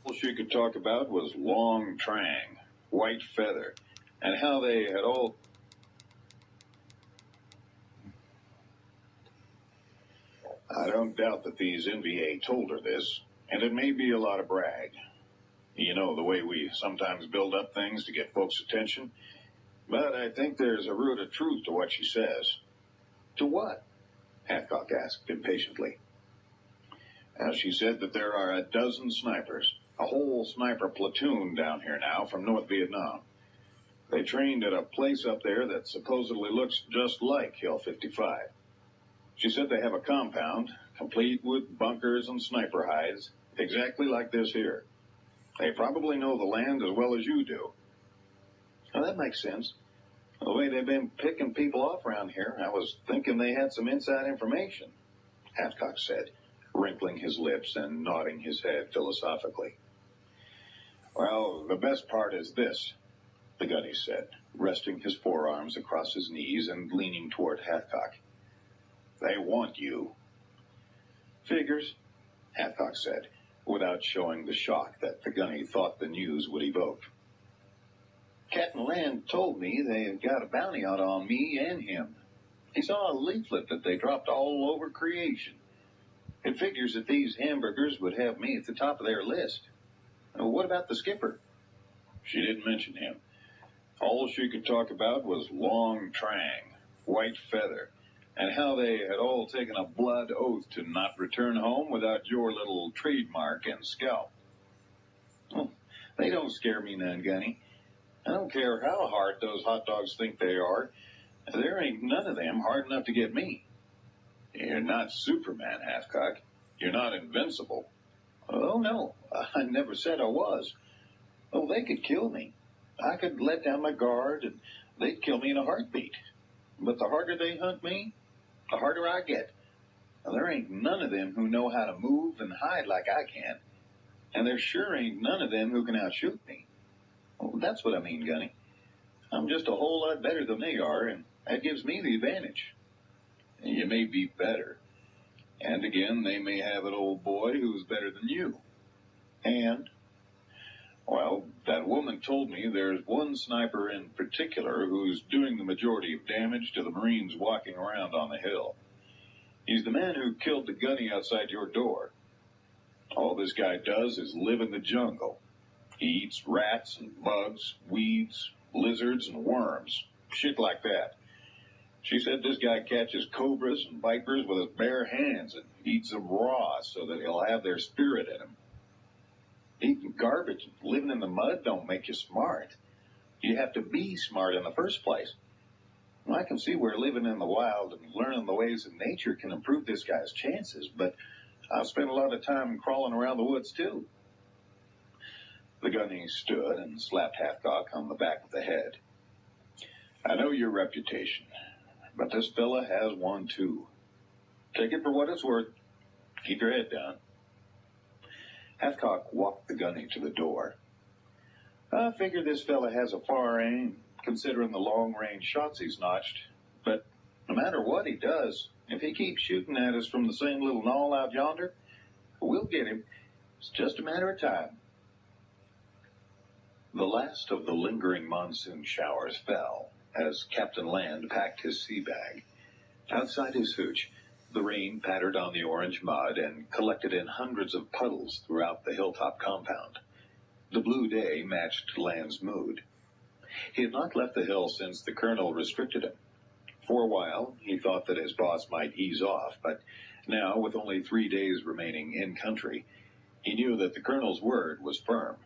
All she could talk about was Long Trang, White Feather, and how they had all... I don't doubt that these NVA told her this, and it may be a lot of brag. You know, the way we sometimes build up things to get folks' attention. But I think there's a root of truth to what she says. To what? Hathcock asked impatiently. She said that there are a dozen snipers, a whole sniper platoon down here now from North Vietnam. They trained at a place up there that supposedly looks just like Hill 55. She said they have a compound, complete with bunkers and sniper hides, exactly like this here. They probably know the land as well as you do. Well, that makes sense. The way they've been picking people off around here, I was thinking they had some inside information, Hathcock said, wrinkling his lips and nodding his head philosophically. Well, the best part is this, the gunny said, resting his forearms across his knees and leaning toward Hathcock. They want you. Figures, Hathcock said, without showing the shock that the gunny thought the news would evoke. Captain Land told me they've got a bounty out on me and him. He saw a leaflet that they dropped all over creation. It figures that these hamburgers would have me at the top of their list. What about the skipper? She didn't mention him. All she could talk about was Long Trang, White Feather, and how they had all taken a blood oath to not return home without your little trademark and scalp. Oh, they don't scare me none, Gunny. I don't care how hard those hot dogs think they are. There ain't none of them hard enough to get me. You're not Superman, Hathcock. You're not invincible. Oh, no. I never said I was. Oh, they could kill me. I could let down my guard, and they'd kill me in a heartbeat. But the harder they hunt me, the harder I get. Now, there ain't none of them who know how to move and hide like I can. And there sure ain't none of them who can outshoot me. Well, that's what I mean, Gunny. I'm just a whole lot better than they are, and that gives me the advantage. You may be better. And again, they may have an old boy who's better than you. And? Well, that woman told me there's one sniper in particular who's doing the majority of damage to the Marines walking around on the hill. He's the man who killed the gunny outside your door. All this guy does is live in the jungle. He eats rats and bugs, weeds, lizards, and worms. Shit like that. She said this guy catches cobras and vipers with his bare hands and eats them raw so that he'll have their spirit in him. Eating garbage and living in the mud don't make you smart. You have to be smart in the first place. I can see where living in the wild and learning the ways of nature can improve this guy's chances, but I've spent a lot of time crawling around the woods, too. The gunny stood and slapped Hathcock on the back of the head. I know your reputation, but this fella has one, too. Take it for what it's worth. Keep your head down. Hathcock walked the gunny to the door. I figure this fella has a far aim, considering the long-range shots he's notched. But no matter what he does, if he keeps shooting at us from the same little knoll out yonder, we'll get him. It's just a matter of time. The last of the lingering monsoon showers fell as Captain Land packed his sea bag. Outside his hooch, the rain pattered on the orange mud and collected in hundreds of puddles throughout the hilltop compound. The blue day matched Land's mood. He had not left the hill since the colonel restricted him. For a while, he thought that his boss might ease off, but now, with only 3 days remaining in country, he knew that the colonel's word was firm.